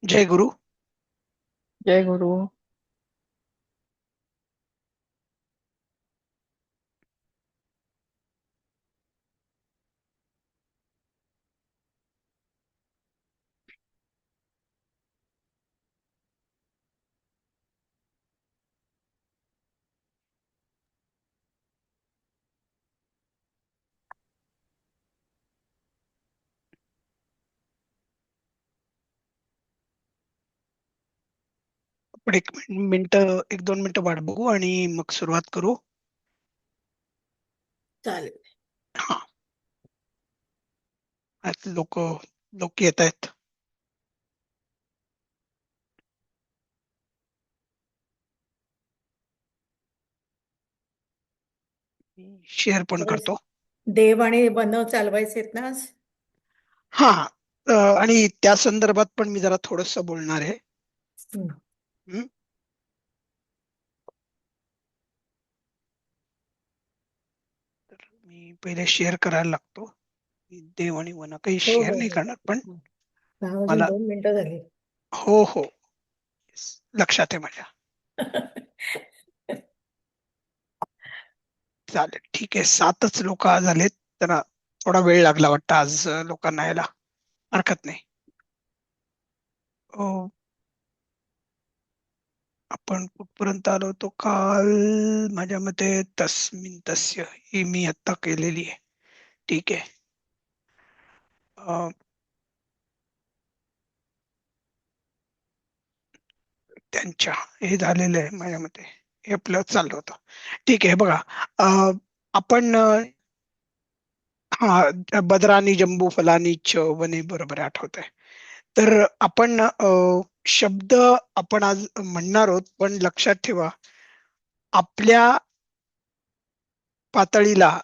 जय गुरु. जय गुरु. आपण एक मिनिट, एक दोन मिनिटं वाट बघू आणि मग सुरुवात करू. चालेल. हा. आज लोक लोक येत आहेत. शेअर पण बरं. करतो. देव आणि बनव चालवायचेत ना आज? हा. आणि त्या संदर्भात पण मी जरा थोडस बोलणार आहे. हं. हं? तर मी पहिले शेअर करायला लागतो. मी देव आणि वन काही हो शेअर हो नाही हो करणार, पण हो. अजून मला 2 मिनिटं झाली. हो हो, लक्षात आहे माझ्या. चालेल, ठीक आहे. 7च लोक आज आलेत. त्यांना थोडा वेळ लागला वाटतं आज लोकांना यायला. हरकत नाही. आपण कुठपर्यंत आलो होतो काल? माझ्या मते तस्मिन तस्य ही मी आता केलेली आहे. ठीक आहे. त्यांच्या हे झालेलं आहे माझ्या मते. हे आपलं चाललं होतं. ठीक आहे, बघा. आपण हा, बदरानी जंबू फलानी च वने, बरोबर आठवत आहे. तर आपण शब्द आपण आज म्हणणार आहोत, पण लक्षात ठेवा, आपल्या पातळीला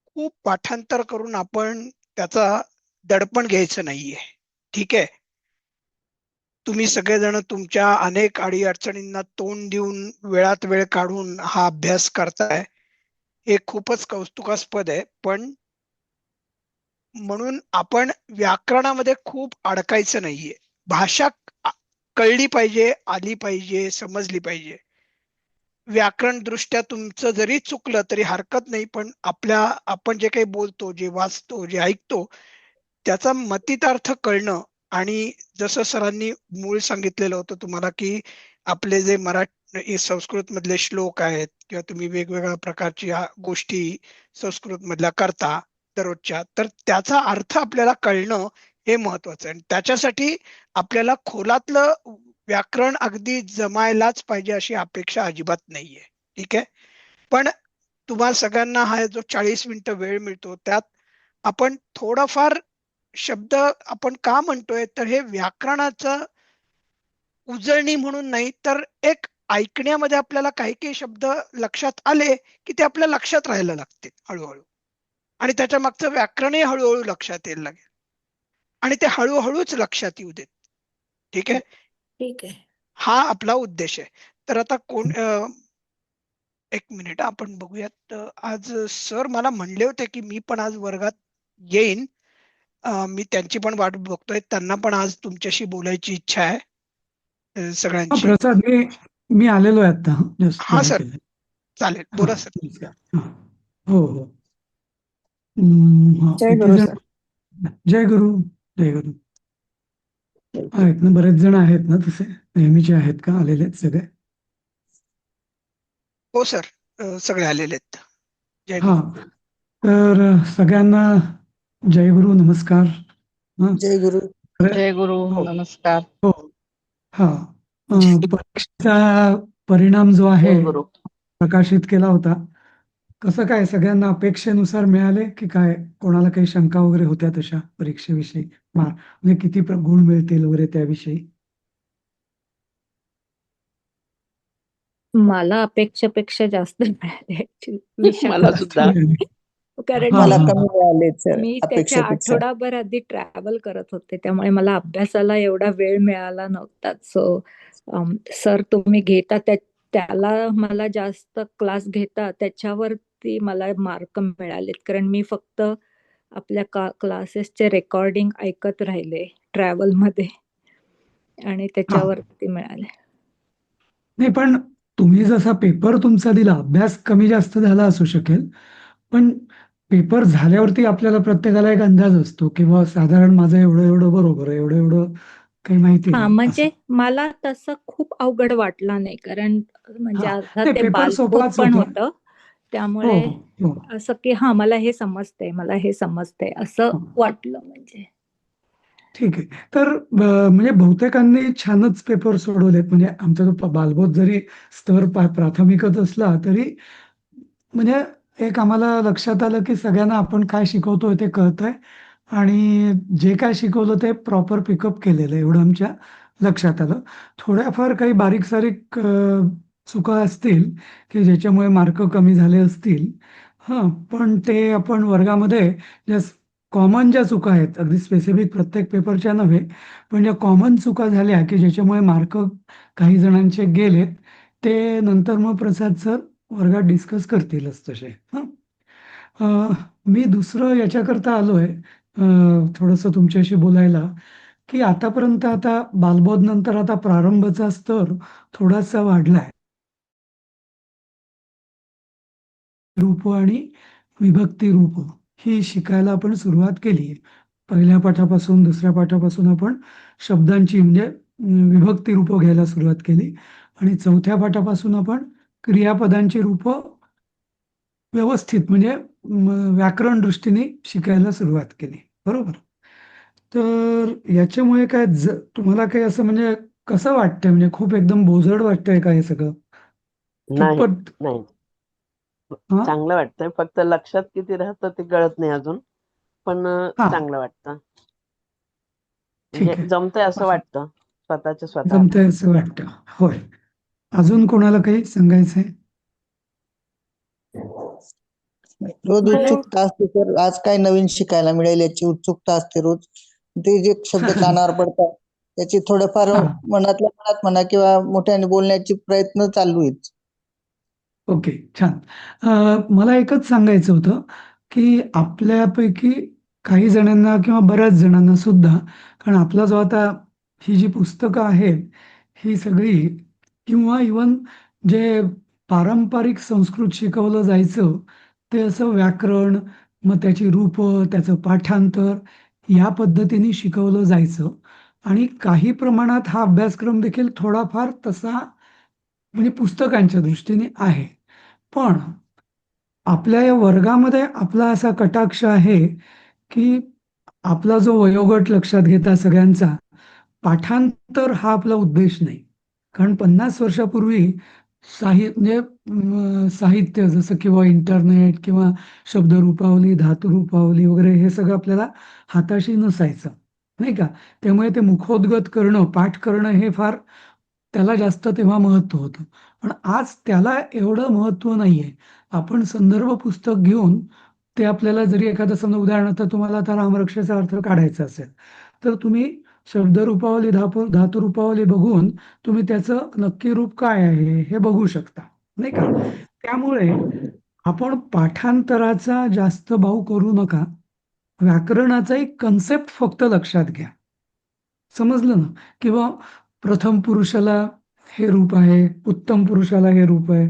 खूप पाठांतर करून आपण त्याचा दडपण घ्यायचं नाहीये. ठीक आहे. तुम्ही सगळेजण तुमच्या अनेक अडीअडचणींना तोंड देऊन वेळात वेळ काढून हा अभ्यास करताय. हे खूपच कौतुकास्पद आहे. पण म्हणून आपण व्याकरणामध्ये खूप अडकायचं नाहीये. भाषा आ- कळली पाहिजे, आली पाहिजे, समजली पाहिजे. व्याकरण दृष्ट्या तुमचं जरी चुकलं तरी हरकत नाही, पण आपण जे काही बोलतो, जे वाचतो, जे ऐकतो, त्याचा मतितार्थ कळणं. आणि जसं सरांनी मूळ सांगितलेलं होतं तुम्हाला, की आपले जे मराठी संस्कृत मधले श्लोक आहेत, किंवा तुम्ही वेगवेगळ्या प्रकारच्या गोष्टी संस्कृत मधल्या करता दररोजच्या, तर त्याचा अर्थ आपल्याला कळणं हे महत्वाचं आहे. आणि त्याच्यासाठी आपल्याला खोलातलं व्याकरण अगदी जमायलाच पाहिजे अशी अपेक्षा अजिबात नाहीये. ठीक आहे. पण तुम्हाला सगळ्यांना हा जो 40 मिनिटं वेळ मिळतो, त्यात आपण थोडाफार शब्द आपण का म्हणतोय, तर हे व्याकरणाचं उजळणी म्हणून नाही, तर एक ऐकण्यामध्ये आपल्याला काही काही शब्द लक्षात आले की ते आपल्या लक्षात राहायला लागते हळूहळू. आणि त्याच्या मागचं व्याकरणही हळूहळू लक्षात यायला लागेल. आणि ते हळूहळूच लक्षात येऊ देत. ठीक आहे. ठीक आहे. हा आपला उद्देश आहे. तर आता एक मिनिट आपण बघूयात. आज सर मला म्हणले होते की मी पण आज वर्गात येईन. मी त्यांची पण वाट बघतोय. त्यांना पण आज तुमच्याशी बोलायची इच्छा आहे, हा सगळ्यांची. प्रसाद, मी आलेलो आहे आता, जस्ट हा हे सर, केलं. चालेल, हा, बोला सर. नमस्कार. हा. हो हो. हा, जय किती गुरु जण? सर. जय गुरु. जय गुरु. आहेत ना, बरेच जण आहेत ना तसे, नेहमीचे आहेत का आलेले सगळे? हो सर, सगळे आलेले आहेत. जय हा. गुरु. तर सगळ्यांना जय गुरु, नमस्कार. हा. जय गुरु. बरं- जय गुरु. हो नमस्कार. हो. हा. परीक्षेचा परिणाम जो आहे जय गुरु. प्रकाशित केला होता. कसं काय, सगळ्यांना अपेक्षेनुसार मिळाले की काय? कोणाला काही शंका वगैरे होत्या तशा परीक्षेविषयी? म्हणजे किती गुण मिळतील वगैरे त्याविषयी? मला अपेक्षेपेक्षा जास्त मिळाले ऍक्च्युली मला विषयामध्ये. सुद्धा. कारण हा मला हा कमी हा. मिळालेत सर मी त्याच्या अपेक्षेपेक्षा. आठवडाभर आधी ट्रॅव्हल करत होते, त्यामुळे मला अभ्यासाला एवढा वेळ मिळाला नव्हता. सो सर तुम्ही घेता त्याला मला जास्त क्लास घेता त्याच्यावरती मला मार्क मिळालेत, कारण मी फक्त आपल्या क्लासेसचे रेकॉर्डिंग ऐकत राहिले ट्रॅव्हल मध्ये. आणि हा त्याच्यावरती मिळाले. नाही, पण तुम्ही जसा पेपर तुमचा दिला, अभ्यास कमी जास्त झाला असू शकेल, पण पेपर झाल्यावरती आपल्याला प्रत्येकाला एक अंदाज असतो किंवा साधारण माझं एवढं एवढं बरोबर आहे, एवढं एवढं काही माहिती हा नाही असं. म्हणजे मला तसं खूप अवघड वाटला नाही, कारण म्हणजे हा अर्धा नाही, ते पेपर बालबोध सोपाच पण होता. होतं, हो त्यामुळे हो हो असं की हा मला हे समजतंय, मला हे समजतंय असं हो. वाटलं म्हणजे. ठीक आहे. तर म्हणजे बहुतेकांनी छानच पेपर सोडवलेत. म्हणजे आमचा जो बालबोध जरी स्तर प्राथमिकच असला तरी म्हणजे एक आम्हाला लक्षात आलं की सगळ्यांना आपण काय शिकवतोय ते कळतंय आणि जे काय शिकवलं ते प्रॉपर पिकअप केलेलं आहे, एवढं आमच्या लक्षात आलं. थोड्याफार काही बारीक सारीक चुका असतील की ज्याच्यामुळे मार्क कमी झाले असतील. हां, पण ते आपण वर्गामध्ये ज्या कॉमन ज्या चुका आहेत, अगदी स्पेसिफिक प्रत्येक पेपरच्या नव्हे, पण ज्या कॉमन चुका झाल्या की ज्याच्यामुळे मार्क काही जणांचे गेलेत, ते नंतर मग प्रसाद सर वर्गात डिस्कस करतीलच तसे. हं. मी दुसरं याच्याकरता आलोय थोडंसं तुमच्याशी बोलायला, की आतापर्यंत आता बालबोध नंतर आता प्रारंभचा स्तर थोडासा वाढलाय. रूप आणि विभक्ती रूप ही शिकायला आपण सुरुवात केली आहे. पहिल्या पाठापासून दुसऱ्या पाठापासून आपण शब्दांची म्हणजे विभक्ती रूप घ्यायला सुरुवात केली आणि चौथ्या पाठापासून आपण क्रियापदांची रूप व्यवस्थित म्हणजे व्याकरण दृष्टीने शिकायला सुरुवात केली. बरोबर. तर याच्यामुळे काय तुम्हाला काही असं म्हणजे कसं वाटतंय, म्हणजे खूप एकदम बोजड वाटतंय का हे सगळं नाही, कितपत? नाही. हा चांगलं वाटतंय. फक्त लक्षात किती राहतं ते कळत नाही अजून. पण हा चांगलं वाटतं. म्हणजे ठीक आहे. जमतंय असं वाटतं स्वतःच्या स्वतः. जमतंय असं वाटतं. होय. अजून कोणाला काही सांगायचंय? रोज मला उत्सुकता असते तर आज काय नवीन शिकायला मिळेल याची उत्सुकता असते रोज. ते जे शब्द कानावर पडतात त्याची थोडंफार हा मनातल्या मनात म्हणा किंवा मोठ्याने बोलण्याची प्रयत्न चालू आहेत. ओके, छान. मला एकच सांगायचं होतं की आपल्यापैकी काही जणांना किंवा बऱ्याच जणांना सुद्धा, कारण आपला जो आता ही जी पुस्तकं आहेत ही सगळी किंवा इवन जे पारंपरिक संस्कृत शिकवलं जायचं ते असं व्याकरण, मग त्याची रूपं, त्याचं पाठांतर या पद्धतीने शिकवलं जायचं आणि काही प्रमाणात हा अभ्यासक्रम देखील थोडाफार तसा म्हणजे पुस्तकांच्या दृष्टीने आहे. पण आपल्या या वर्गामध्ये आपला असा कटाक्ष आहे की आपला जो वयोगट लक्षात घेता सगळ्यांचा, पाठांतर हा आपला उद्देश नाही. कारण 50 वर्षापूर्वी म्हणजे साहित्य जसं किंवा इंटरनेट किंवा शब्दरूपावली, धातुरूपावली वगैरे हे सगळं आपल्याला हाताशी नसायचं, नाही का? त्यामुळे ते मुखोद्गत करणं, पाठ करणं हे फार त्याला जास्त तेव्हा महत्त्व होतं. पण आज त्याला एवढं महत्त्व नाहीये. आपण संदर्भ पुस्तक घेऊन ते आपल्याला जरी एखादं समजा उदाहरणार्थ तुम्हाला आता रामरक्षेचा अर्थ काढायचा असेल, तर तुम्ही शब्दरूपावली, धातुरूपावली बघून तुम्ही त्याचं नक्की रूप काय आहे हे बघू शकता, नाही का? त्यामुळे आपण पाठांतराचा जास्त भाव करू नका. व्याकरणाचा एक कन्सेप्ट फक्त लक्षात घ्या. समजलं ना? किंवा प्रथम पुरुषाला हे रूप आहे, उत्तम पुरुषाला हे रूप आहे,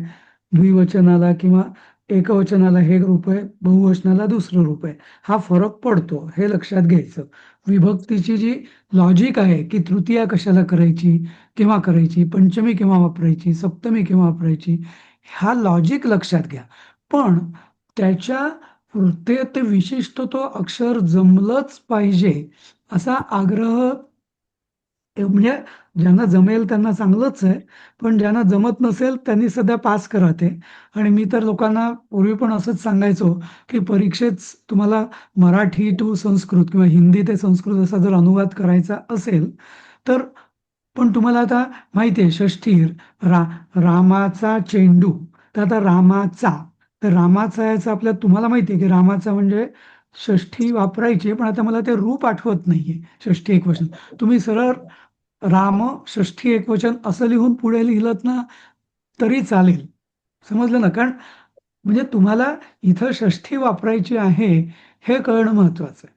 द्विवचनाला किंवा एकवचनाला हे रूप आहे, बहुवचनाला दुसरं रूप आहे. हा फरक पडतो, हे लक्षात घ्यायचं. विभक्तीची जी लॉजिक आहे की तृतीया कशाला करायची, केव्हा करायची, पंचमी केव्हा वापरायची, सप्तमी केव्हा वापरायची, हा लॉजिक लक्षात घ्या. पण त्याच्या ते विशिष्ट तो अक्षर जमलंच पाहिजे असा आग्रह म्हणजे ज्यांना जमेल त्यांना चांगलंच आहे, पण ज्यांना जमत नसेल त्यांनी सध्या पास करा ते. आणि मी तर लोकांना पूर्वी पण असंच सांगायचो की परीक्षेत तुम्हाला मराठी टू संस्कृत किंवा हिंदी ते संस्कृत असा जर अनुवाद करायचा असेल तर, पण तुम्हाला आता माहिती आहे षष्ठी रामाचा चेंडू, तर आता रामाचा, तर रामाचा याचा आपल्या तुम्हाला माहिती आहे की रामाचा म्हणजे षष्ठी वापरायची, पण आता मला ते रूप आठवत नाहीये षष्ठी एकवचन. तुम्ही सरळ राम षष्ठी एकवचन असं लिहून पुढे लिहिलं ना तरी चालेल. समजलं ना? कारण म्हणजे तुम्हाला इथं षष्ठी वापरायची आहे हे कळणं महत्वाचं आहे.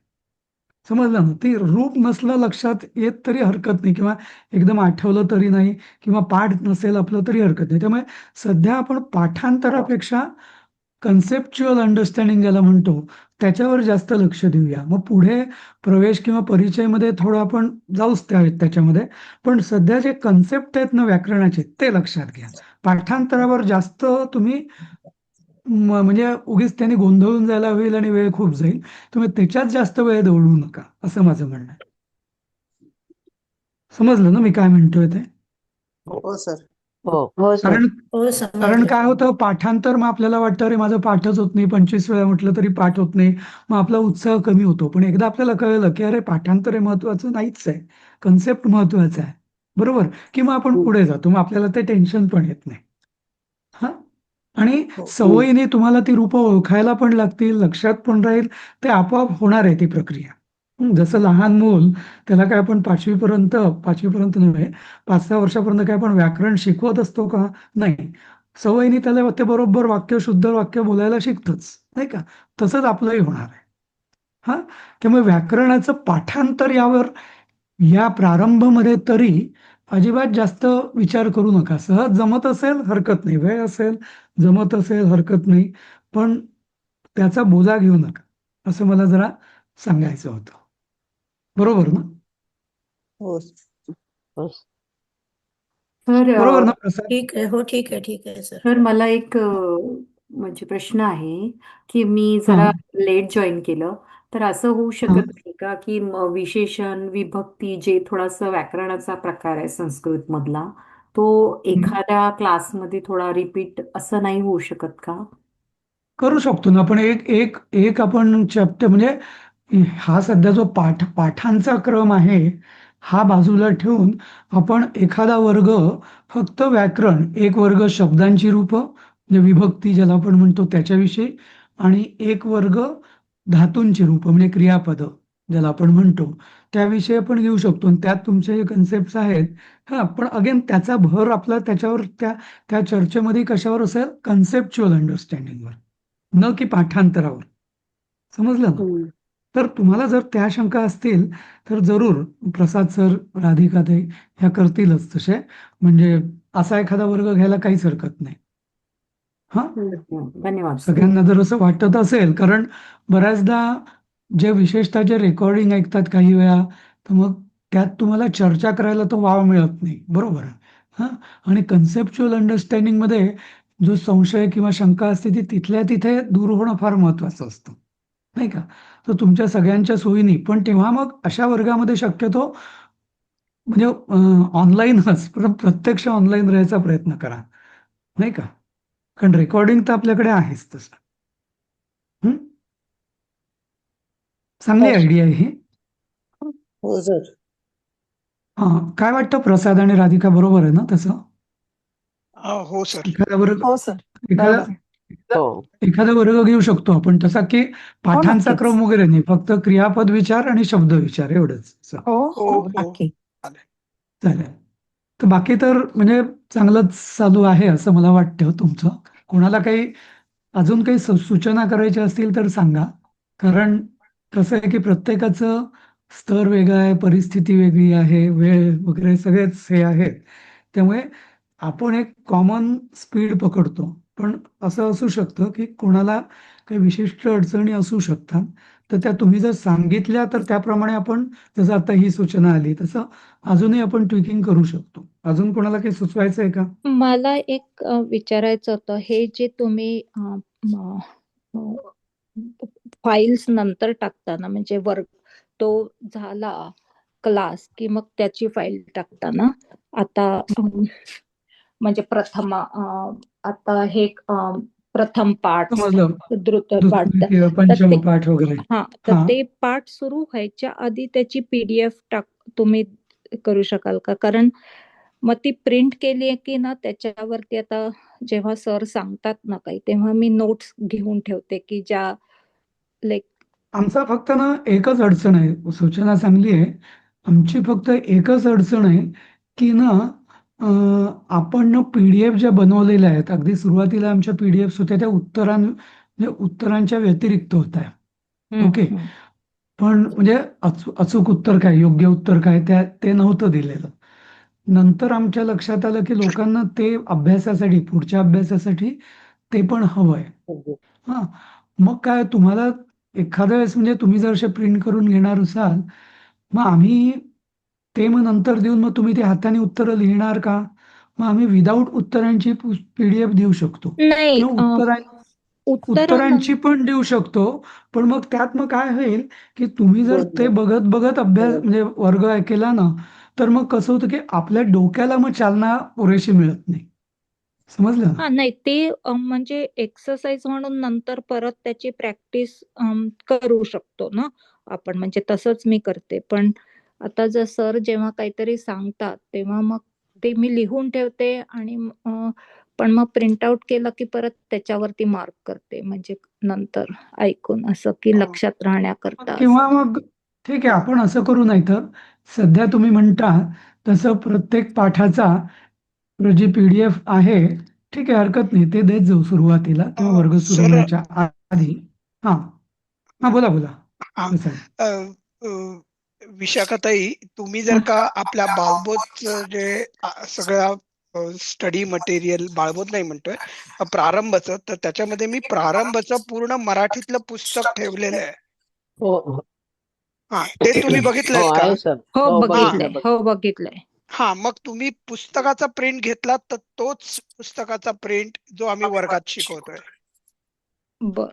समजलं ना? ते रूप नसलं लक्षात येत तरी हरकत नाही किंवा एकदम आठवलं तरी नाही किंवा पाठ नसेल आपलं तरी हरकत नाही. त्यामुळे सध्या आपण पाठांतरापेक्षा कन्सेप्च्युअल अंडरस्टँडिंग ज्याला म्हणतो, त्याच्यावर जास्त लक्ष देऊया. मग पुढे प्रवेश किंवा परिचयमध्ये थोडं आपण जाऊच त्याच्यामध्ये. पण सध्या जे कन्सेप्ट आहेत ना व्याकरणाचे, ते लक्षात घ्या. पाठांतरावर जास्त तुम्ही म्हणजे उगीच त्यांनी गोंधळून जायला होईल आणि वेळ खूप जाईल. तुम्ही त्याच्यात जास्त वेळ दवडू नका, असं माझं म्हणणं आहे. समजलं ना मी काय म्हणतोय ते? हो सर. हो हो सर. कारण हो कारण समजलं. काय होतं, पाठांतर मग आपल्याला वाटतं अरे माझं पाठच होत नाही, 25 वेळा म्हटलं तरी पाठ होत नाही, मग आपला उत्साह कमी होतो. पण एकदा आपल्याला कळलं की अरे पाठांतर हे महत्वाचं नाहीच आहे, कन्सेप्ट महत्वाचा आहे, बरोबर, की मग आपण पुढे जातो. मग आपल्याला ते टेन्शन पण येत नाही. हा, आणि हो. सवयीने तुम्हाला ती रूपं ओळखायला पण लागतील, लक्षात पण राहील, ते आपोआप होणार आहे ती प्रक्रिया. जसं लहान मूल, त्याला काय आपण 5वी पर्यंत नव्हे, 5-6 वर्षापर्यंत काय आपण व्याकरण शिकवत असतो का? नाही. सवयीने त्याला ते बरोबर वाक्य, शुद्ध वाक्य बोलायला शिकतच, नाही का? तसंच आपलंही होणार आहे. हा, त्यामुळे व्याकरणाचं पाठांतर या प्रारंभमध्ये तरी अजिबात जास्त विचार करू नका. सहज जमत असेल हरकत नाही, वेळ असेल जमत असेल हरकत नाही, पण त्याचा बोजा घेऊ नका, असं मला जरा सांगायचं होतं. बरोबर ना? हो. हो. तर बरोबर ना प्रसाद? ठीक आहे. हो ठीक आहे, ठीक आहे सर. तर मला एक म्हणजे प्रश्न आहे की मी हा जरा लेट जॉईन केलं, तर असं होऊ हा शकत नाही का की विशेषण विभक्ती जे थोडासा व्याकरणाचा प्रकार आहे संस्कृत मधला, तो एखाद्या क्लासमध्ये थोडा रिपीट असं नाही होऊ शकत का? करू शकतो ना आपण. एक एक एक आपण चॅप्टर म्हणजे हा सध्या जो पाठांचा क्रम आहे हा बाजूला ठेवून आपण एखादा वर्ग फक्त व्याकरण, एक वर्ग शब्दांची रूपं म्हणजे विभक्ती ज्याला आपण म्हणतो त्याच्याविषयी, आणि एक वर्ग धातूंची रूपं म्हणजे क्रियापद ज्याला आपण म्हणतो त्याविषयी आपण घेऊ शकतो. आणि त्यात तुमचे जे कन्सेप्ट आहेत, हा, पण अगेन त्याचा भर आपला त्याच्यावर त्या चर्चेमध्ये कशावर असेल? कन्सेप्च्युअल अंडरस्टँडिंगवर, न की पाठांतरावर. समजलं ना? तर तुम्हाला जर त्या शंका असतील तर जरूर प्रसाद सर, राधिकाताई ह्या करतीलच तसे. म्हणजे असा एखादा वर्ग घ्यायला काहीच हरकत नाही. हा, धन्यवाद सर. सगळ्यांना जर असं वाटत असेल, कारण बऱ्याचदा जे विशेषतः जे रेकॉर्डिंग ऐकतात काही वेळा, तर मग त्यात तुम्हाला चर्चा करायला तो वाव मिळत नाही, बरोबर. हा, आणि कन्सेप्च्युअल अंडरस्टँडिंग मध्ये जो संशय किंवा शंका असते ती तिथल्या तिथे दूर होणं फार महत्वाचं असतं, नाही का? तर तुमच्या सगळ्यांच्या सोयीनी, पण तेव्हा मग अशा वर्गामध्ये शक्यतो म्हणजे ऑनलाईनच, पण प्रत्यक्ष ऑनलाईन राहायचा प्रयत्न करा, नाही का? कारण रेकॉर्डिंग तर आपल्याकडे आहेच तसं. चांगली आयडिया आहे ही. हो सर. हा, काय वाटतं प्रसाद आणि राधिका, बरोबर आहे ना तसं? हो सर. एखादा वर्ग हो सर, एखादा बरोबर आहे. हो. एखादा वर्ग घेऊ शकतो आपण तसा, की हो पाठांचा नक्कीच. क्रम वगैरे नाही, फक्त क्रियापद विचार आणि शब्द विचार एवढंच. हो हो हो हो नक्की. चालेल. तर बाकी तर म्हणजे चांगलंच चालू आहे असं मला वाटतं तुमचं. कोणाला काही अजून काही सूचना करायच्या असतील तर सांगा. कारण कसं आहे की प्रत्येकाचं स्तर वेगळा आहे, परिस्थिती वेगळी आहे, वेळ वगैरे सगळेच हे आहेत. त्यामुळे आपण एक कॉमन स्पीड पकडतो, पण असं असू शकतं की कोणाला काही विशिष्ट अडचणी असू शकतात. तर त्या तुम्ही जर सांगितल्या तर त्याप्रमाणे आपण, जसं आता ही सूचना आली तसं अजूनही आपण ट्विकिंग करू शकतो. अजून कोणाला काही सुचवायचं आहे का? मला एक विचारायचं होतं, हे जे तुम्ही फाईल्स नंतर टाकताना म्हणजे वर्ग तो झाला क्लास की मग त्याची फाईल टाकताना आता म्हणजे प्रथम आता हे प्रथम पाठ, समजलं. द्रुत पाठ, द्वितीय, तर पंचम ते पाठ वगैरे. तर हा, ते पाठ सुरू व्हायच्या आधी त्याची PDF तुम्ही करू शकाल का? कारण मग ती प्रिंट केली आहे की ना त्याच्यावरती आता जेव्हा सर सांगतात ना काही, तेव्हा मी नोट्स घेऊन ठेवते की ज्या लाईक आमचा फक्त ना एकच अडचण आहे, सूचना चांगली आहे. आमची फक्त एकच अडचण आहे की ना आपण ना PDF ज्या बनवलेल्या आहेत, अगदी सुरुवातीला आमच्या PDFs होत्या, त्या उत्तरांच्या व्यतिरिक्त होत्या. ओके. पण म्हणजे अचूक उत्तर काय, योग्य उत्तर काय ते नव्हतं दिलेलं. नंतर आमच्या लक्षात आलं की लोकांना ते अभ्यासासाठी, पुढच्या अभ्यासासाठी ते पण हवंय. हां, मग काय तुम्हाला एखाद्या वेळेस म्हणजे तुम्ही जर असे प्रिंट करून घेणार असाल, मग आम्ही ते मग नंतर देऊन मग तुम्ही ते हाताने उत्तरं लिहिणार का? मग आम्ही विदाऊट उत्तरांची PDF देऊ शकतो नाही किंवा उत्तरांची पण देऊ शकतो. पण मग त्यात मग काय होईल की तुम्ही जर ते बघत बघत अभ्यास म्हणजे वर्ग केला ना, तर मग कसं होतं की आपल्या डोक्याला मग चालना पुरेशी मिळत नाही. समजलं ना? हा नाही ते म्हणजे एक्सरसाइज म्हणून नंतर परत त्याची प्रॅक्टिस करू शकतो ना आपण, म्हणजे तसंच मी करते. पण आता जर सर जेव्हा काहीतरी सांगतात तेव्हा मग ते मी लिहून ठेवते आणि पण मग प्रिंट आउट केलं की परत त्याच्यावरती मार्क करते, म्हणजे नंतर ऐकून असं की लक्षात राहण्याकरता किंवा असं. मग ठीक आहे, आपण असं करू. नाही तर सध्या तुम्ही म्हणता तसं प्रत्येक पाठाचा जी PDF आहे, ठीक आहे, हरकत नाही, ते देत जाऊ सुरुवातीला किंवा वर्ग सुरू सर होण्याच्या आधी. हा हा, बोला बोला. हा, कसं आहे? विशाखाताई, तुम्ही जर का आपल्या बालबोधचं जे सगळ्या स्टडी मटेरियल, बालबोध नाही म्हणतोय, प्रारंभचं, तर त्याच्यामध्ये मी प्रारंभचं पूर्ण मराठीतलं पुस्तक ठेवलेलं आहे. हो हो हा, ते तुम्ही हो, बघितलंयत का? आहे सर. हो हो, बघितलंय, बघितलं हो बघितलंय. हा, मग तुम्ही पुस्तकाचा प्रिंट घेतला तर तोच पुस्तकाचा प्रिंट जो आम्ही वर्गात शिकवतोय. बर.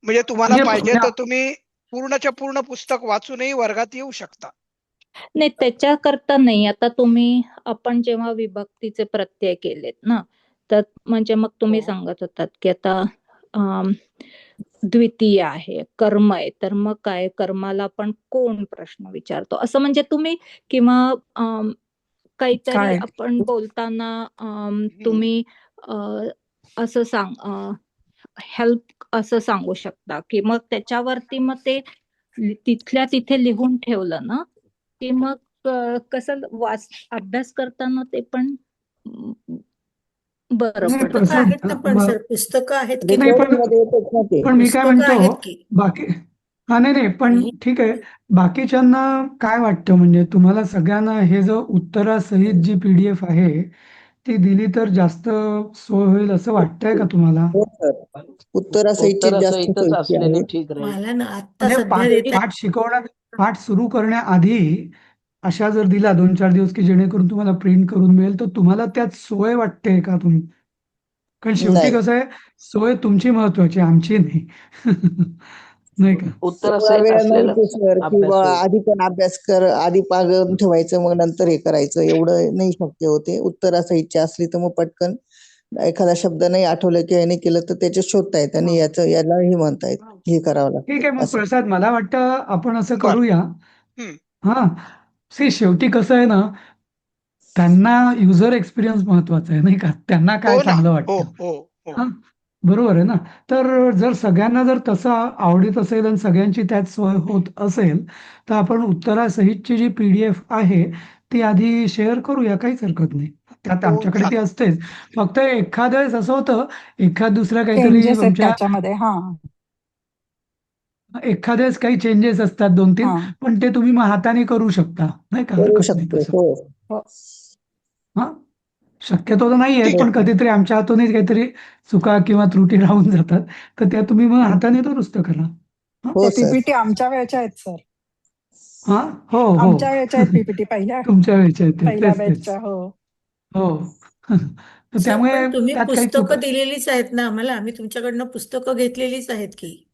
म्हणजे तुम्हाला म्हणजे पाहिजे म्हणजे तर तुम्ही पूर्णच्या पूर्ण पुस्तक वाचूनही वर्गात येऊ शकता. नाही त्याच्याकरता नाही. आता आपण जेव्हा विभक्तीचे प्रत्यय केलेत ना, तर म्हणजे मग तुम्ही सांगत होतात की आता अम, द्वितीय आहे, कर्म आहे, तर मग काय कर्माला आपण कोण प्रश्न विचारतो असं, म्हणजे तुम्ही किंवा काहीतरी काय आपण बोलताना तुम्ही असं हेल्प असं सांगू शकता की मग त्याच्यावरती मग ते तिथल्या तिथे लिहून ठेवलं ना की मग कसं अभ्यास करताना ते पण बरं नाही, पडतं. पुस्तकं आहेत ना, पण ब- सर पुस्तकं आहेत की नाही, रिपोर्ट पण मध्ये येतात ना ते. पण मी काय पुस्तकं म्हणतो, आहेत की बाकी नाही नाही, पण ठीक आहे, बाकीच्यांना काय वाटतं, म्हणजे तुम्हाला सगळ्यांना हे जो उत्तरासहित जी PDF आहे ती दिली तर जास्त सोय होईल असं वाटतंय का तुम्हाला? हो सर, उत्तरासहितची जास्त उत्तरासहितच सोयी आहे. असलेली ठीक राहील. मला ना आत्ता म्हणजे सध्या देते. पाठ सुरू करण्याआधी अशा जर दिला 2-4 दिवस की जेणेकरून तुम्हाला प्रिंट करून मिळेल, तर तुम्हाला त्यात सोय वाटते का तुम्ही? कारण शेवटी नाही, कसं आहे, सोय तुमची महत्वाची, आमची नाही. नाही का? एवढा उत्तरासहित वेळ नाहीच असलेलाच सर, अभ्यास किंवा होईल. आधी पण अभ्यास कर, आधी पागून ठेवायचं मग नंतर हे करायचं, एवढं नाही शक्य होते. उत्तरासहितची असली तर मग पटकन एखादा शब्द नाही आठवलं किंवा नाही केलं तर त्याच्यात शोधता येत आणि यालाही म्हणतायत हे करावं ठीक आहे, लागतं मग असं. प्रसाद, मला वाटतं आपण असं बर. करूया. हम्म. हा, शेवटी कसं आहे ना, त्यांना युजर एक्सपिरियन्स महत्वाचा आहे, नाही का? त्यांना काय हो ना. चांगलं हो वाटतं. हो हो. हा, बरोबर आहे ना? तर जर सगळ्यांना जर तसं आवडत असेल आणि सगळ्यांची त्यात सोय होत असेल, तर आपण उत्तरासहितची जी PDF आहे ती आधी शेअर करूया, काहीच हरकत नाही. त्यात हो, आमच्याकडे ती चालेल. असतेच. फक्त एखाद्या वेळेस असं होतं, एखाद दुसऱ्या काहीतरी चेंजेस आहेत आमच्या त्याच्यामध्ये. हा एखाद्या वेळेस काही चेंजेस असतात 2-3, हा पण ते तुम्ही मग हाताने करू शकता, नाही का? करू हरकत नाही शकतो. तसं. हो, हो हा, शक्यतो तर नाही आहेत, ठीक हो, पण कधीतरी आमच्या हातूनच काहीतरी चुका किंवा त्रुटी राहून जातात, तर त्या तुम्ही मग हाताने दुरुस्त करा. हा, हो ते सर. पीपीटी आमच्या वेळच्या आहेत सर. हा, हो हो. आमच्या वेळच्या आहेत पीपीटी पहिल्या तुमच्या वेळच्या आहेत त्या. पहिल्या तेच तेच. बॅचच्या. हो हो. तर सर पण त्यामुळे तुम्ही त्यात काही चुका पुस्तकं दिलेलीच आहेत ना आम्हाला, आम्ही तुमच्याकडनं पुस्तकं घेतलेलीच आहेत की.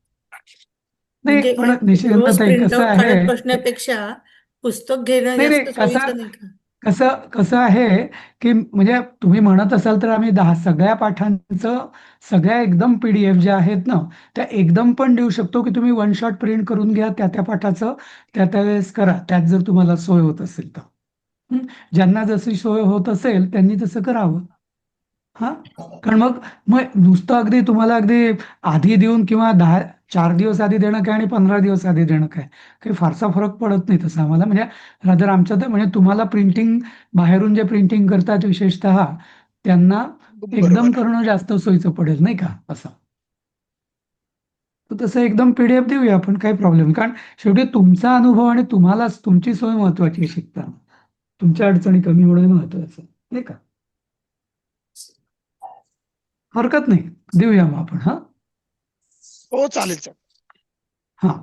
नाही, म्हणजे पण रोज निशिगंधाताई प्रिंट कसं आउट आहे, काढत बसण्यापेक्षा पुस्तक घेणं नाही नाही, जास्त कसं सोयीचं नाही का? कसं कसं आहे की म्हणजे तुम्ही म्हणत असाल तर आम्ही सगळ्या पाठांचं सगळ्या एकदम PDF ज्या आहेत ना, त्या एकदम पण देऊ शकतो की तुम्ही वन शॉट प्रिंट करून घ्या, त्या पाठाचं त्या वेळेस करा, त्यात जर तुम्हाला सोय होत असेल तर. हं? ज्यांना जशी सोय होत असेल त्यांनी तसं करावं. हा, कारण मग मग नुसतं अगदी तुम्हाला अगदी आधी देऊन किंवा 4 दिवस आधी देणं काय आणि 15 दिवस आधी देणं काय, काही फारसा फरक पडत नाही तसा आम्हाला. म्हणजे रादर आमच्या म्हणजे तुम्हाला प्रिंटिंग, बाहेरून जे प्रिंटिंग करतात विशेषतः त्यांना बरोबर एकदम आहे. करणं जास्त सोयीचं पडेल, नाही का? असं. तर तसं एकदम PDF देऊया आपण, काही प्रॉब्लेम नाही. कारण शेवटी तुमचा अनुभव आणि तुम्हालाच तुमची सोय महत्वाची आहे शिकताना. तुमच्या अडचणी कमी होणं महत्वाचं नाही का? हरकत नाही, देऊया मग आपण. हा हो चालेल सर. हा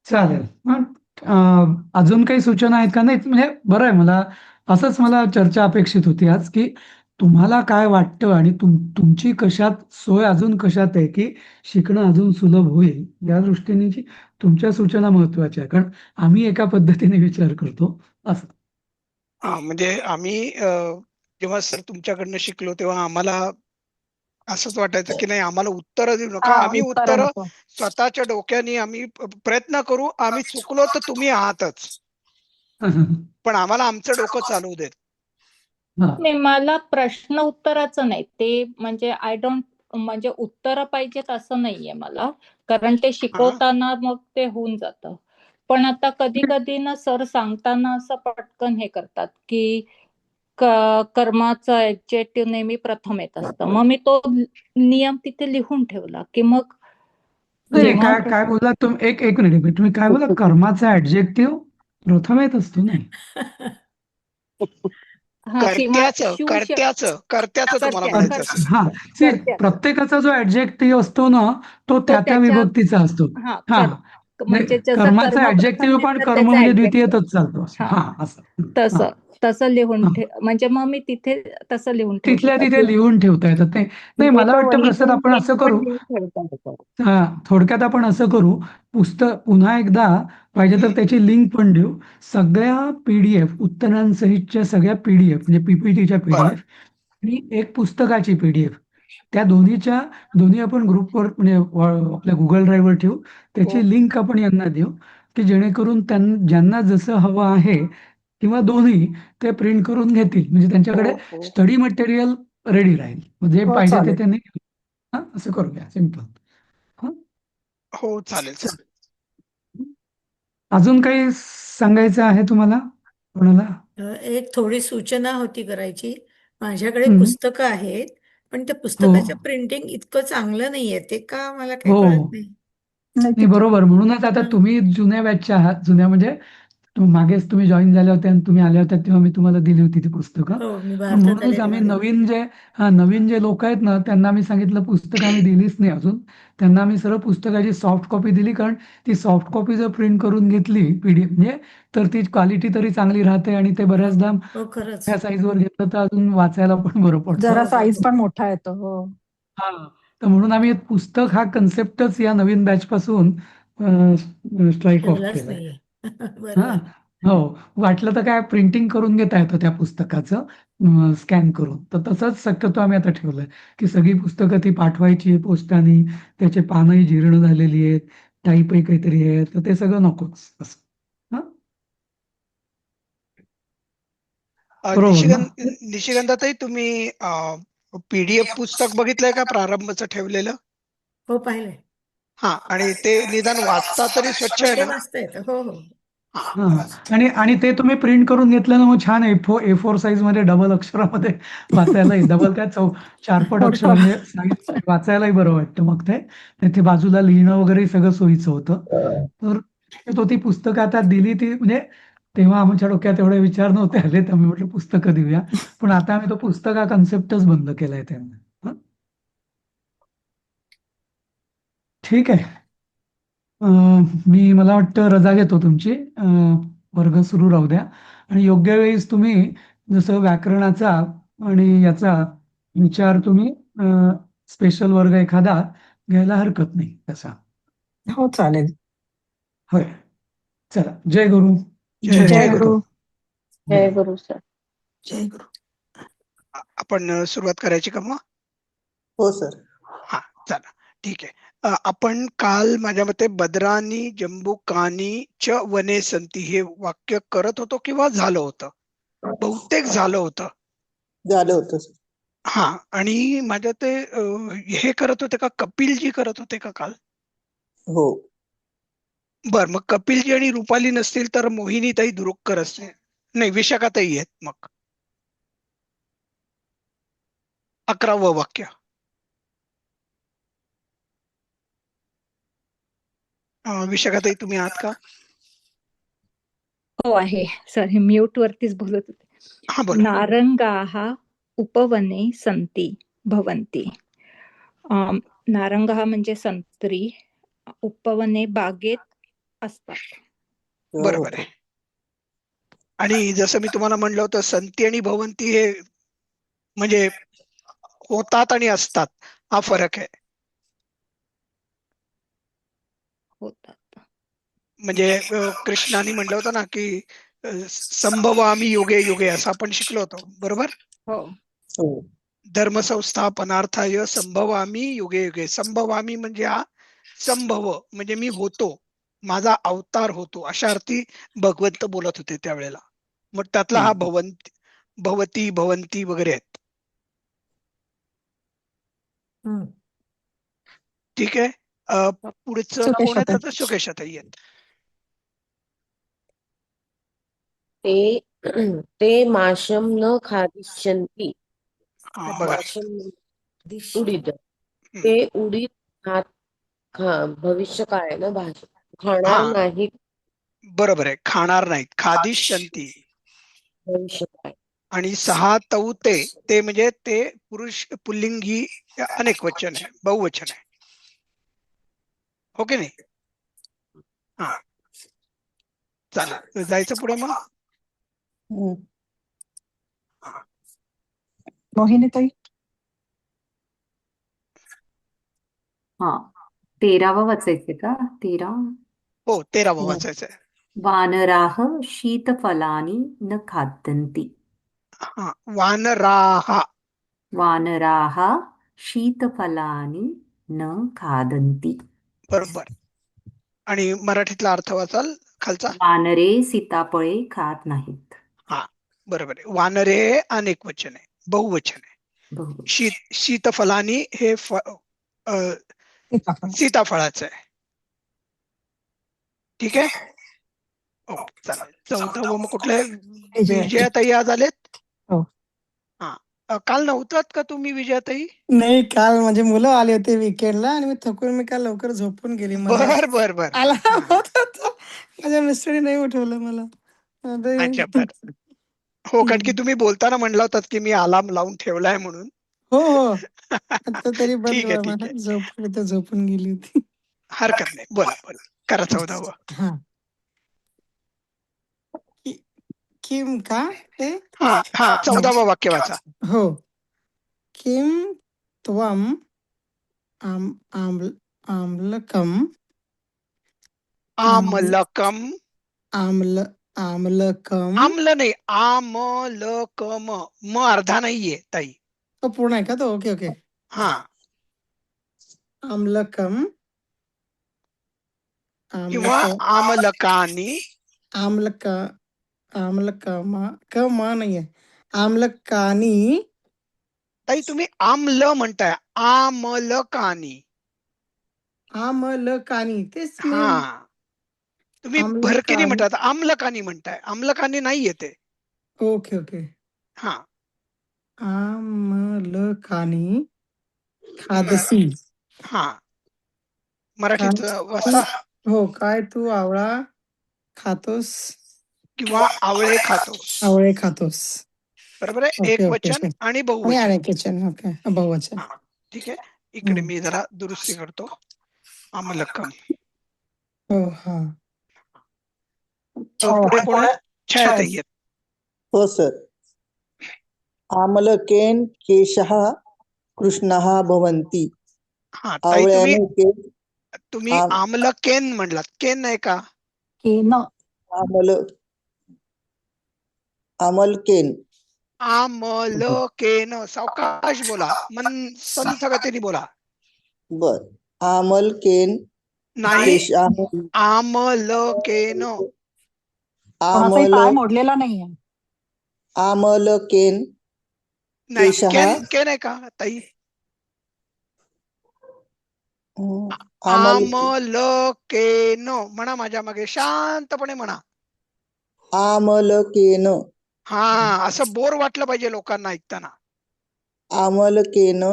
चालेल. मग अजून काही सूचना आहेत का? नाही म्हणजे बरं आहे, मला चर्चा अपेक्षित होती आज, की तुम्हाला काय वाटतं आणि तुमची कशात सोय, अजून कशात आहे की शिकणं अजून सुलभ होईल, या दृष्टीने तुमच्या सूचना महत्वाच्या आहे. कारण आम्ही एका पद्धतीने विचार करतो असं. हा म्हणजे आम्ही जेव्हा सर तुमच्याकडनं शिकलो तेव्हा आम्हाला असंच वाटायचं की नाही, आम्हाला उत्तरं देऊ नका, आम्ही उत्तर उत्तरं नको. स्वतःच्या डोक्याने आम्ही प्रयत्न करू, आम्ही चुकलो तर तुम्ही आहातच, पण आम्हाला आमचं डोकं चालवू देत. हा नाही, मला प्रश्न उत्तराचं नाही ते, म्हणजे आय डोंट, म्हणजे उत्तरं पाहिजेत असं नाहीये मला, कारण ते हा शिकवताना मग ते होऊन जातं. पण आता कधी कधी ना सर सांगताना असं पटकन हे करतात की कर्माचं ऍडजेक्टिव्ह नेहमी प्रथम येत असतं. मग मी तो नियम तिथे लिहून ठेवला की मग नाही, जेव्हा काय काय बोलला तुम्ही? एक मिनिट, तुम्ही काय बोला? कर्माचा ऍडजेक्टिव्ह प्रथम येत असतो? नाही, हा किंवा कर्त्याचं तुम्हाला कर्त्याचं म्हणायचं कर्त्या असेल. हा कर्त्याचं प्रत्येकाचा जो ऍडजेक्टिव्ह असतो ना, तो तो त्या त्याच्या, विभक्तीचा असतो. हा हा म्हणजे जसं कर्माचा कर्म प्रथम ऍडजेक्टिव्ह पण येतं कर्म त्याचा म्हणजे ऍडजेक्टिव्ह, द्वितीयतच चालतो असं. हा हा असं. हा तसं तसं लिहून हा म्हणजे मग मी तिथे तसं लिहून ठेवते तिथल्या तिथे की लिहून ठेवता येतात ते. नाही, म्हणजे मला तो वाटतं वही प्रसाद, घेऊन आपण पेन असं पण करू. लिहून ठेवता येतं. हा थोडक्यात आपण असं करू, पुस्तक पुन्हा एकदा पाहिजे तर त्याची लिंक पण देऊ. सगळ्या PDF, उत्तरांसहितच्या सगळ्या PDF, म्हणजे PPTच्या बर PDF आणि एक पुस्तकाची PDF, त्या दोन्ही आपण ग्रुपवर, म्हणजे आपल्या गुगल ड्राईव्हवर ठेवू. हो त्याची लिंक आपण यांना देऊ, की जेणेकरून ज्यांना जसं हवं आहे किंवा दोन्ही, ते प्रिंट करून घेतील. म्हणजे हो त्यांच्याकडे हो स्टडी मटेरियल रेडी राहील. म्हणजे हो पाहिजे ते चालेल. त्यांनी, असं करूया, सिंपल. हो चालेल सर. अजून काही सांगायचं आहे तुम्हाला, कोणाला? एक थोडी सूचना होती करायची. माझ्याकडे हम्म. पुस्तकं आहेत, पण त्या हो पुस्तकाचं प्रिंटिंग इतकं चांगलं नाहीये, ते का मला काही हो कळत नाही. नाही नाही, बरोबर. म्हणूनच आता हं. तुम्ही जुन्या बॅचच्या आहात. जुन्या म्हणजे मागेच तुम्ही जॉईन झाल्या होत्या आणि तुम्ही आल्या होत्या तेव्हा मी तुम्हाला दिली होती ती पुस्तकं. हो, मी पण भारतात म्हणूनच आले आम्ही तेव्हा दिली. नवीन जे लोक आहेत ना, त्यांना मी सांगितलं पुस्तकं आम्ही दिलीच नाही अजून. त्यांना मी सरळ पुस्तकाची सॉफ्ट कॉपी दिली, कारण ती सॉफ्ट कॉपी जर प्रिंट करून घेतली PDF म्हणजे, तर ती क्वालिटी तरी चांगली राहते आणि ते हो, बऱ्याचदा हो खरंच. त्या साईजवर घेतलं तर अजून वाचायला पण बरं पडतं. जरा हो, साईज हो. पण मोठा येतो. हो. हा तर म्हणून आम्ही पुस्तक हा कन्सेप्टच या नवीन बॅच पासून स्ट्राईक ऑफ ठेवलाच केलाय. नाहीये. हा बरोबर. हो, वाटलं तर काय प्रिंटिंग करून घेता येतं त्या पुस्तकाचं, स्कॅन करून. तर तसंच शक्यतो आम्ही आता ठेवलंय, की सगळी पुस्तकं ती पाठवायची पोस्टाने, त्याचे पानही जीर्ण झालेली आहेत, टाईपही काहीतरी आहे, तर ते सगळं नकोच असं. हा बरोबर ना? निशिगंधाताई, तुम्ही PDF पुस्तक बघितलंय का, प्रारंभचं ठेवलेलं? हो, पाहिलंय. हा, आणि ते निदान वाचता तरी स्वच्छ हो, आहे ते ना? वाचता येतं. हो, हो. हा हा आणि ते तुम्ही प्रिंट करून घेतलं ना, मग छान A4 साईज मध्ये डबल अक्षरामध्ये वाचायलाही, डबल काय 4 पट अक्षर, मोठं. म्हणजे साईज वाचायलाही बरं वाटतं. मग ते बाजूला लिहिणं वगैरे सगळं सोयीचं होतं. तर ती पुस्तकं आता दिली, ती म्हणजे तेव्हा आमच्या डोक्यात एवढे विचार नव्हते आले, त्यामुळे म्हटलं पुस्तकं देऊया. पण आता आम्ही तो पुस्तक हा कन्सेप्टच बंद केलाय त्यांना. ठीक आहे. मला वाटतं रजा घेतो तुमची. वर्ग सुरू राहू द्या आणि योग्य वेळीच तुम्ही जसं व्याकरणाचा आणि याचा विचार तुम्ही, स्पेशल वर्ग एखादा घ्यायला हरकत नाही तसा. हो चालेल. होय, चला. जय गुरु. जय जय गुरु. गुरु. जय गुरु सर. जय गुरु. आपण सुरुवात करायची का मग? हो सर. हा चला, ठीक आहे. आपण काल माझ्या मते बद्रानी जंबुकानी च वने संती हे वाक्य करत होतो किंवा झालं होतं, बहुतेक झालं होतं. झालं होतं सर. हा, आणि माझ्या ते हे करत होते का, कपिलजी करत होते का काल? हो. बर, मग कपिलजी आणि रुपाली नसतील तर मोहिनीताई दुरुक्कर असते, नाही विशाखाताई आहेत. मग 11वं वाक्य. विशाखाताई तुम्ही आहात का? हो आहे. सॉरी, म्यूट वरतीच बोलत होते. हा बोला. नारंगाः उपवने सन्ति भवन्ति. नारंगाः म्हणजे संत्री, उपवने बागेत असतात. बरोबर आहे. आणि जसं मी तुम्हाला म्हणलं होतं, संती आणि भवंती हे म्हणजे होतात आणि असतात, हा फरक आहे. होतात. म्हणजे कृष्णाने म्हणलं होतं ना की संभवामी युगे युगे, असं आपण शिकलो होतो, बरोबर? हो. हो. धर्म संस्थापनार्थाय संभवामी युगे युगे. संभवामी म्हणजे हा संभव म्हणजे मी होतो, माझा अवतार होतो, अशा अर्थी भगवंत बोलत होते त्यावेळेला. मग त्यातला हा भवंती, भवती, भवंती वगैरे आहेत. हम्म. ठीक आहे. पुढचं कोण आहे? तर सुकेशाताई आहेत. ते ते माशं न खादिष्यन्ति. हा बघा. माशं उडीद. हम्म. ते उडीद भविष्य काळ आहे ना, भाषा खाणार हा नाही, बरोबर आहे, खाणार नाहीत. खादिष्यन्ति. भविष्य काळ. आणि 6 तौते, ते म्हणजे ते पुरुष पुल्लिंगी अनेक वचन आहे, बहुवचन आहे. हो की नाही? हा चालेल, जायचं पुढे मग. मोहिनीताई. हा 13वं वाचायचे का? 13. हो 13वं वाचायचं आहे. वानराः शीतफलानि न खादन्ति. हा वानराः. वानराः शीतफलानि न खादन्ति. बरोबर. आणि मराठीतला अर्थ वाचाल खालचा. वानरे सीताफळे खात नाहीत. हा बरोबर आहे. वानरे अनेक वचन आहे, बहुवचन आहे. बहुवचन. शीतफलानी हे सीताफळाचं आहे. ठीक आहे. ओके चालेल. 14वं मग कुठले? विजयाताई आज आलेत. हो. हा काल नव्हतात का तुम्ही विजयाताई? नाही, काल माझे मुलं आले होते विकेंडला आणि मी काल लवकर झोपून गेली. मला बर बर बर. अलार्म होत होता. माझ्या मिस्टरने नाही उठवलं मला. अच्छा बर. हो, कारण की तुम्ही बोलताना म्हणला होतात की मी अलार्म लावून ठेवलाय म्हणून. हो हो. आता तरी बंद ठीक आहे, ठीक मला आहे. झोपून गेली होती. हरकत नाही, बोला बोला. करा 14वं. हा. किम का ते? हा हा 14वं वाक्य वाचा. हो. किम त्वम आम्लकम आमलकम. आम्लकम. आम्ल नाही, आमलकम. म अर्धा नाहीये ताई. तो पूर्ण आहे का तो? Okay okay. हा आम्लकम. किंवा आमलकानी. कमा नाहीये. आम्लकानी. ताई तुम्ही आम्ल म्हणताय, आमलकानी. आमलकानी तेच मी. हा तुम्ही भरकेनी आम्लकानी. म्हणतात, आम्लकानी म्हणताय. आम्लकानी नाही येते. Okay okay. हा आमलकानी खादसी. हा मराठीत वाचा. हो, काय तू आवळा खातोस किंवा आवळे खातोस. आवळे खातोस. बरोबर आहे. ओके एक ओके वचन ओके. आणि आणि बहुवचन. अनेकवचन. ओके, बहुवचन. हा, ठीक आहे. इकडे मी जरा दुरुस्ती करतो. आमलकम. हो हा. पुढे कोण आहे? छायाताई आहेत. हो सर. आमलकेन केशः कृष्णः भवन्ति. हा ताई आवळ्याने केस. तुम्ही आमलकेन म्हणलात, केन नाही का? आमलकेन. आमलकेन. सावकाश बोला, संथ गतीने बोला. बर. आमलकेन नाही, केशः. आमलकेन. मोडलेला नाहीये. आमलकेन नाही, केशः. केन आहे का ताई? आमल आमलकेन म्हणा, माझ्या मागे शांतपणे म्हणा. आमलकेन. हा असं बोर वाटलं पाहिजे लोकांना ऐकताना. आमलकेन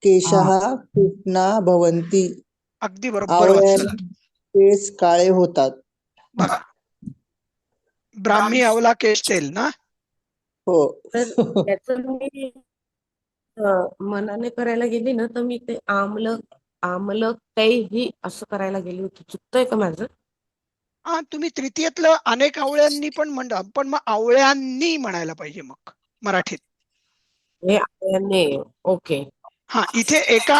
केशः कृष्णा भवन्ति. अगदी बरोबर वाचलं. केस काळे होतात. बघा, ब्राह्मी अवला केश तेल ना. हो. तर त्याचं मी मनाने करायला गेली ना तर मी ते आमलं आमलं कैही असं करायला गेली होती. चुकतंय का माझं? हा, तुम्ही तृतीयतलं अनेक आवळ्यांनी पण म्हणता, पण मग आवळ्यांनी म्हणायला पाहिजे मग मराठीत. हे आपल्याने ओके. हा, इथे एका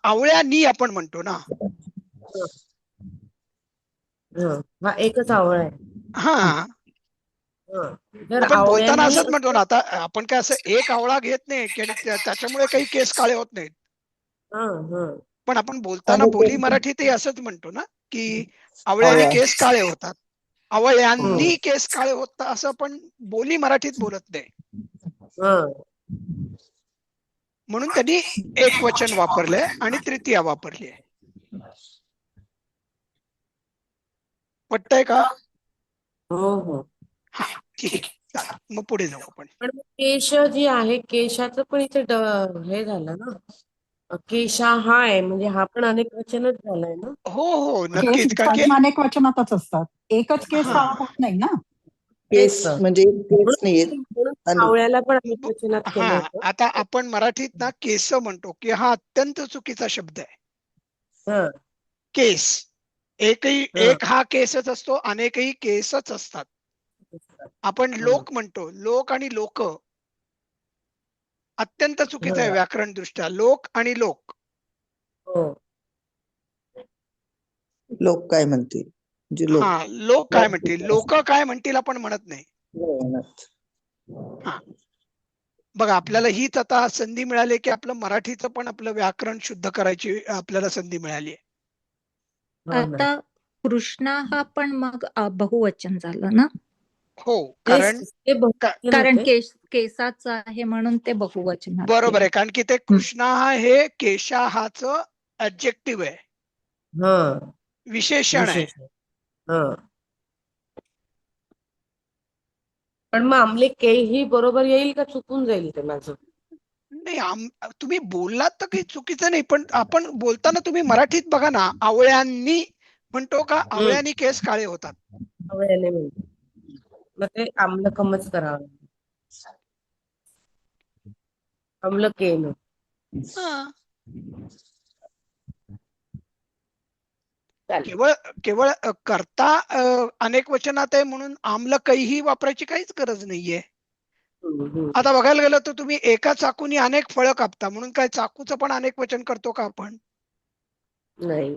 आवळ्यांनी आपण म्हणतो ना. हं, हं. हा एकच आवळा आहे. हा, हं. जर आपण बोलताना आवळ्यांनी असंच म्हणतो असं ना. आता आपण काय असं एक आवळा घेत नाही की आणि त्याच्यामुळे काही केस काळे होत नाहीत. हं, हं. पण आपण बोलताना आणि बोली ते मराठीतही असंच म्हणतो ना, की आवळ्याने आवळा. केस काळे होतात, हं, आवळ्यांनी केस काळे होतात, असं आपण बोली मराठीत बोलत नाही. हं. म्हणून त्यांनी एक वचन वापरलंय आणि तृतीया वापरली आहे. पटतंय का? हो हो. हा, ठीक आहे, चालेल. मग पुढे जाऊ आपण. पण मग केश जी आहे केशाचं पण इथे हे झालं ना. केशा हा आहे म्हणजे हा पण अनेक वचनच झालंय ना. हो हो, केस नक्कीच. कारण की कायम अनेक वचनातच असतात. एकच केस हा, काळा होत नाही ना. केस तेच तर. म्हणजे केस म्हणून नाहीयेत. म्हणून आणि आवळ्याला पण अनेक वचनात हा, केलं होतं. आता आपण मराठीत ना केस म्हणतो, की हा अत्यंत चुकीचा शब्द आहे. हं, केस हं. एक हा केसच असतो, अनेकही केसच असतात. आपण हं, लोक म्हणतो, लोक आणि लोक अत्यंत चुकीचं आहे हं. व्याकरण दृष्ट्या. लोक आणि लोक. हो. लोक काय म्हणतील म्हणजे लोक हा, लोक काय म्हणतील, लोक काय म्हणतील आपण म्हणत नाही. म्हणत. हा, बघा, आपल्याला हीच आता संधी मिळाली की आपलं मराठीचं पण आपलं व्याकरण शुद्ध करायची आपल्याला संधी मिळाली आहे. हो ना. आता कृष्णा हा पण मग बहुवचन झालं ना. हो, तेच कारण ते बहुवचन कारण होते. केसाचं आहे म्हणून ते बहुवचनात बरोबर गेलं. आहे, कारण की ते कृष्णा हे केशाहाचं ऍडजेक्टिव्ह आहे, हं. विशेषण आहे. विशेष. हं. पण मग आमले केही बरोबर येईल का चुकून जाईल ते माझं? नाही, तुम्ही बोललात तर काही चुकीचं नाही, पण आपण बोलताना तुम्ही मराठीत बघा ना, आवळ्यांनी म्हणतो का हं. आवळ्यानी केस काळे होतात. आवळ्याने म्हणतो. मग ते आम्लकमच करावं लागेल. आम्लकेन. हा, चालेल. केवळ केवळ कर्ता अनेक वचनात आहे म्हणून आम्ल कैही वापरायची काहीच गरज नाहीये. हं, हं. आता बघायला गेलं तर तुम्ही एका चाकूनी अनेक फळं कापता, म्हणून काय चाकूचं पण अनेक वचन करतो का आपण? नाही.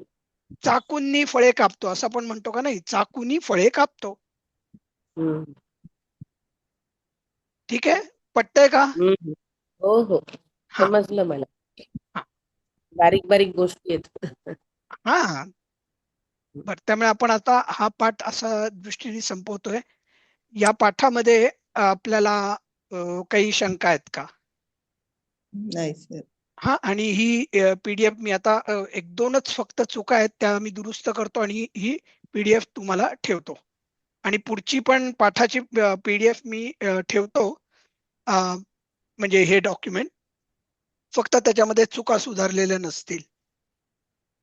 चाकूंनी फळे कापतो असं आपण म्हणतो का? नाही, चाकूनी फळे कापतो. हं. ठीक आहे, पटतंय का? हं, हं. हो, हो. हा समजलं मला. हा बारीक बारीक गोष्टी आहेत. हा, बरं. त्यामुळे आपण आता हा पाठ असा दृष्टीने संपवतोय. या पाठामध्ये आपल्याला काही शंका आहेत का? नाही सर. हा, आणि ही पीडीएफ मी आता एक दोनच फक्त चुका आहेत त्या मी दुरुस्त करतो आणि ही पीडीएफ तुम्हाला ठेवतो. आणि पुढची पण पाठाची पीडीएफ मी ठेवतो. म्हणजे हे डॉक्युमेंट फक्त त्याच्यामध्ये चुका सुधारलेल्या नसतील,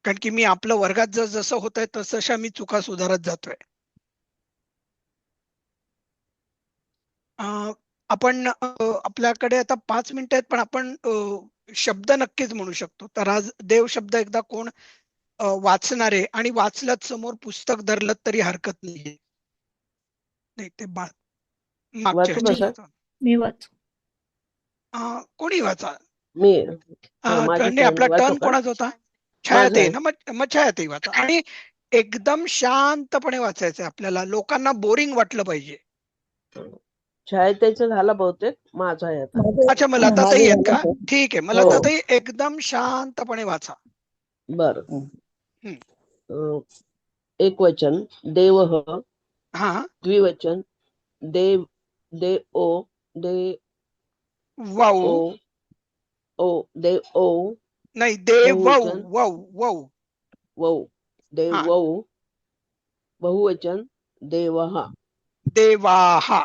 कारण की मी आपलं वर्गात जसं होतंय तसं मी चुका सुधारत जातोय. आपण आपल्याकडे आता 5 मिनिटं आहेत, पण आपण शब्द नक्कीच म्हणू शकतो. तर आज देव शब्द एकदा कोण वाचणारे आणि वाचलत समोर पुस्तक धरलं तरी हरकत नाहीये. नाही, ते मागच्या वाचू का ह्याच्यात सर? वाचा. मी वाचू. कोणी वाचा. मी माझी नाही, टर्न आपला वाचू टर्न का? कोणाचा होता? माझा छायाताई आहे. ना, मग छायाताई वाचा. आणि एकदम शांतपणे वाचायचंय आपल्याला, लोकांना बोरिंग वाटलं पाहिजे. छायाताईचं झाला बहुतेक, माझा आहे आता. अच्छा, मग माझं लताताई आहेत झालं का? सर. ठीक आहे, मग हो. लताताई एकदम शांतपणे वाचा. बर. हं. एक वचन देवः, हा, द्विवचन देव, देओ, दे वाऊ ओ, ओ देओ, नाही, देव बहुवचन वऊ वऊ. वौ, हा, देवौ, बहुवचन देवः, देवाहा.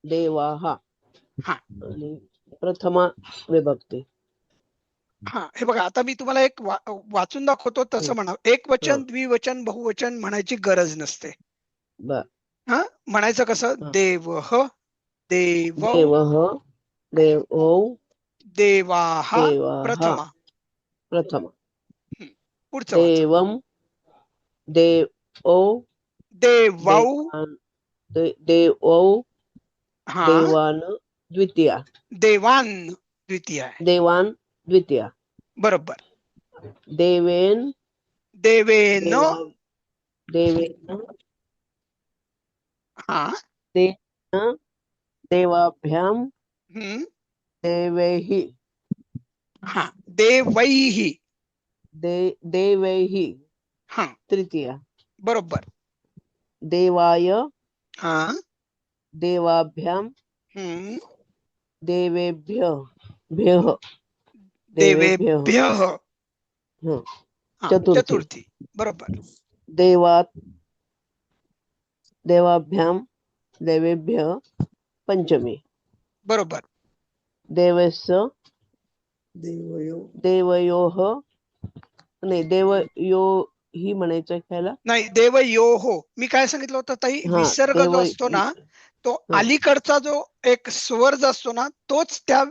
देवाः. हा, आणि प्रथमा विभक्ती. हा हे बघा, आता मी तुम्हाला एक वाचून दाखवतो तसं म्हणा. एक वचन, द्विवचन, बहुवचन म्हणायची गरज नसते. बर. हा म्हणायचं कसं? देवः, देवौ, देवः, देवौ, देवाः, देवाः, प्रथमा. प्रथम. पुढचं वाचा. देवं, देवौ, देवौ, देवौ, हा देवान, द्वितीया. देवान द्वितीय आहे. देवान, द्वितीया. बरोबर. देवेन, देवेन, देवेन, हा देन, देवाभ्यां, हम्म देवैः, हा देवैः, देवैः, हा तृतीया. बरोबर. देवाय, हा देवाभ्यां, हम्म देवेभ्यः, भ्यः, देवेभ्यः, हं. हा चतुर्थी. चतुर्थी. बरोबर. देवात्, देवाभ्यां, देवेभ्यः, पंचमी. बरोबर. देवस्य, देवयो देवयोः, नाही देवयो ही म्हणायचं ख्याला. नाही, देवयोः. मी काय सांगितलं होतं ताई? हा, विसर्ग जो असतो ना, तो अलीकडचा जो एक स्वर जो असतो ना, तोच त्या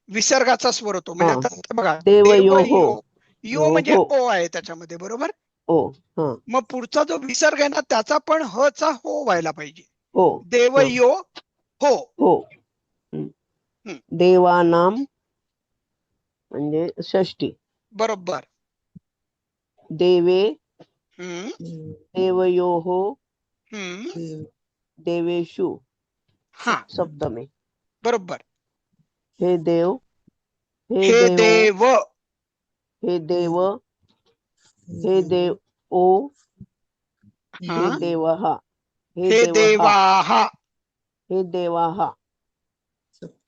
विसर्गाचा स्वर होतो. म्हणजे हा. आता बघा, देवयोः. देवयो, यो म्हणजे हो. ओ आहे त्याच्यामध्ये, बरोबर. ओ, हा, मग पुढचा जो विसर्ग आहे ना, त्याचा पण ह चा हो व्हायला पाहिजे. हो, देवयो हो. हो. देवानां म्हणजे षष्टी. बरोबर. देवे, हम्म देवयोः, हम्म देवेषु, हा सप्तमी. बरोबर. हे देव, हे देव, हे देव, हे देवो, हा हे देवः, हे देवाः. हे देवाः.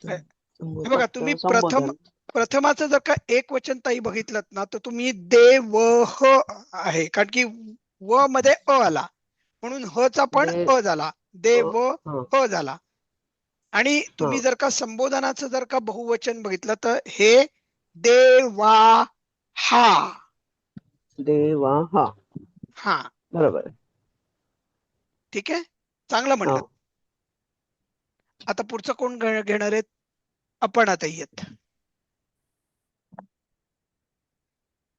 हे बघा, तुम्ही संबोधन. प्रथमाचं जर का एक वचन ताई बघितलं ना, तर तुम्ही देवः आहे, कारण की व मध्ये अ आला म्हणून ह चा पण अ झाला, देव ह झाला. आणि तुम्ही जर का संबोधनाचं जर का बहुवचन बघितलं तर हे देवाहा. देवाः. हा बरोबर. ठीक आहे, चांगलं म्हणलं. आता पुढचं कोण घेणार आहेत? आपण आता येत.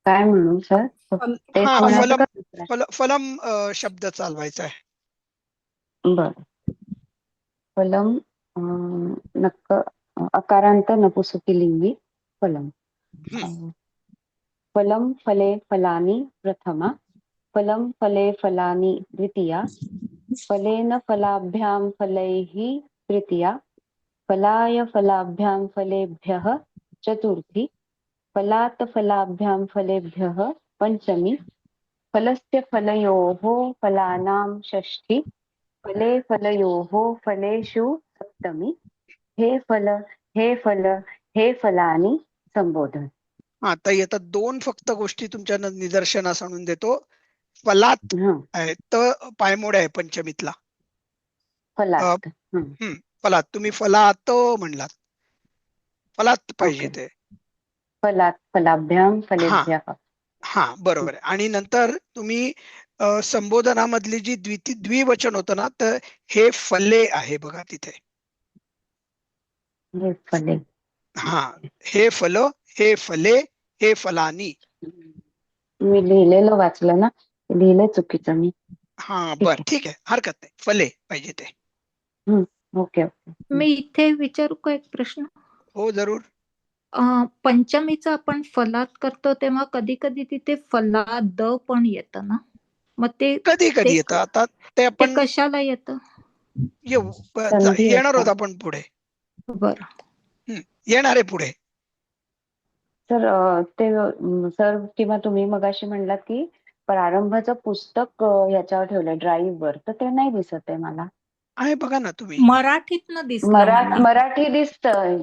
काय म्हणू सर? हा फलम शब्द चालवायचा आहे. बर. फलम नक्क अकारांत नपुसकलिंगी फलम. फलम फले फलानि प्रथमा, फलम फले फलानि द्वितीया, फलेन फलाभ्यां फलैः तृतीया, फलाय फलाभ्यां फलेभ्यः चतुर्थी, फलात् फलाभ्यां फलेभ्यः पंचमी, फलस्य फलयोः फलानां षष्ठी, फले फलयोः फलेषु सप्तमी, हे फल, हे फल, हे फलानि संबोधन. आता येतात दोन फक्त गोष्टी तुमच्या निदर्शनास आणून देतो. फलात आहे तर पायमोड आहे पंचमीतला. फलात. फलात तुम्ही फलात म्हणलात, फलात पाहिजे ते. फलात फलाभ्याम फलेभ्यः. हा बरोबर आहे. आणि नंतर तुम्ही संबोधनामधली जी द्विवचन होतं ना, तर हे फले आहे बघा तिथे. हे फले. हा, हे फल, हे फले, हे फलानी. मी लिहिलेलं वाचलं ना, लिहिलंय चुकीचं मी. हा बर, ठीक आहे, हरकत नाही. फले पाहिजे ते. ओके. मी इथे विचारू का एक प्रश्न? हो जरूर. पंचमीचं आपण फलात करतो तेव्हा कधी कधी तिथे फलाद पण येतं ना, मग ते कधी कधी येतं. आता ते आपण कशाला येतं? येणार आहोत आपण पुढे. बर, येणार आहे पुढे. सर ते सर किंवा तुम्ही मगाशी म्हणलात की प्रारंभाचं पुस्तक याच्यावर ठेवलंय ड्राईव्हवर, तर ते नाही दिसत आहे मला. आहे बघा ना तुम्ही. मराठीतनं दिसलं. मराठी दिसतंय.